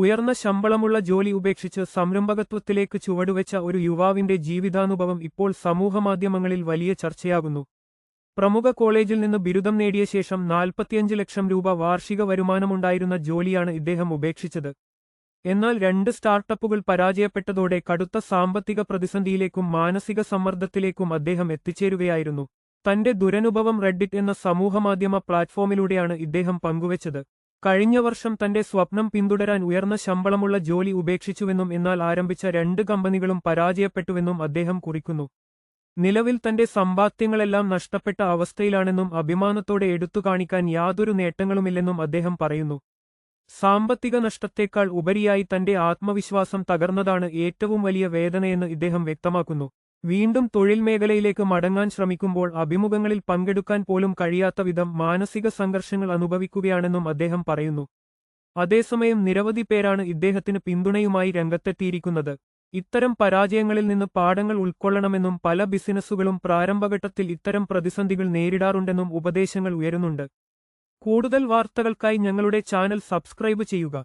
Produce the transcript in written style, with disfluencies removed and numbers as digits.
ഉയർന്ന ശമ്പളമുള്ള ജോലി ഉപേക്ഷിച്ച് സംരംഭകത്വത്തിലേക്ക് ചുവടുവെച്ച ഒരു യുവാവിന്റെ ജീവിതാനുഭവം ഇപ്പോൾ സമൂഹമാധ്യമങ്ങളിൽ വലിയ ചർച്ചയാകുന്നു. പ്രമുഖ കോളേജിൽ നിന്ന് ബിരുദം നേടിയ ശേഷം 45 ലക്ഷം രൂപ വാർഷിക വരുമാനമുണ്ടായിരുന്ന ജോലിയാണ് ഇദ്ദേഹം ഉപേക്ഷിച്ചത്. എന്നാൽ 2 സ്റ്റാർട്ടപ്പുകൾ പരാജയപ്പെട്ടതോടെ കടുത്ത സാമ്പത്തിക പ്രതിസന്ധിയിലേക്കും മാനസിക സമ്മർദ്ദത്തിലേക്കും അദ്ദേഹം എത്തിച്ചേരുകയായിരുന്നു. തന്റെ ദുരനുഭവം റെഡ്ഡിറ്റ് എന്ന സമൂഹമാധ്യമ പ്ലാറ്റ്ഫോമിലൂടെയാണ് ഇദ്ദേഹം പങ്കുവച്ചത്. കഴിഞ്ഞ വർഷം തന്റെ സ്വപ്നം പിന്തുടരാൻ ഉയർന്ന ശമ്പളമുള്ള ജോലി ഉപേക്ഷിച്ചുവെന്നും എന്നാൽ ആരംഭിച്ച 2 കമ്പനികളും പരാജയപ്പെട്ടുവെന്നും അദ്ദേഹം കുറിക്കുന്നു. നിലവിൽ തന്റെ സമ്പാദ്യങ്ങളെല്ലാം നഷ്ടപ്പെട്ട അവസ്ഥയിലാണെന്നും അഭിമാനത്തോടെ എടുത്തുകാണിക്കാൻ യാതൊരു നേട്ടങ്ങളുമില്ലെന്നും അദ്ദേഹം പറയുന്നു. സാമ്പത്തിക നഷ്ടത്തേക്കാൾ ഉപരിയായി തന്റെ ആത്മവിശ്വാസം തകർന്നതാണ് ഏറ്റവും വലിയ വേദനയെന്ന് ഇദ്ദേഹം വ്യക്തമാക്കുന്നു. വീണ്ടും തൊഴിൽ മേഖലയിലേക്ക് മടങ്ങാൻ ശ്രമിക്കുമ്പോൾ അഭിമുഖങ്ങളിൽ പങ്കെടുക്കാൻ പോലും കഴിയാത്ത വിധം മാനസിക സംഘർഷങ്ങൾ അനുഭവിക്കുകയാണെന്നും അദ്ദേഹം പറയുന്നു. അതേസമയം നിരവധി പേരാണ് ഇദ്ദേഹത്തിന് പിന്തുണയുമായി രംഗത്തെത്തിയിരിക്കുന്നത്. ഇത്തരം പരാജയങ്ങളിൽ നിന്ന് പാഠങ്ങൾ ഉൾക്കൊള്ളണമെന്നും പല ബിസിനസ്സുകളും പ്രാരംഭഘട്ടത്തിൽ ഇത്തരം പ്രതിസന്ധികൾ നേരിടാറുണ്ടെന്നും ഉപദേശങ്ങൾ ഉയരുന്നുണ്ട്. കൂടുതൽ വാർത്തകൾക്കായി ഞങ്ങളുടെ ചാനൽ സബ്സ്ക്രൈബ് ചെയ്യുക.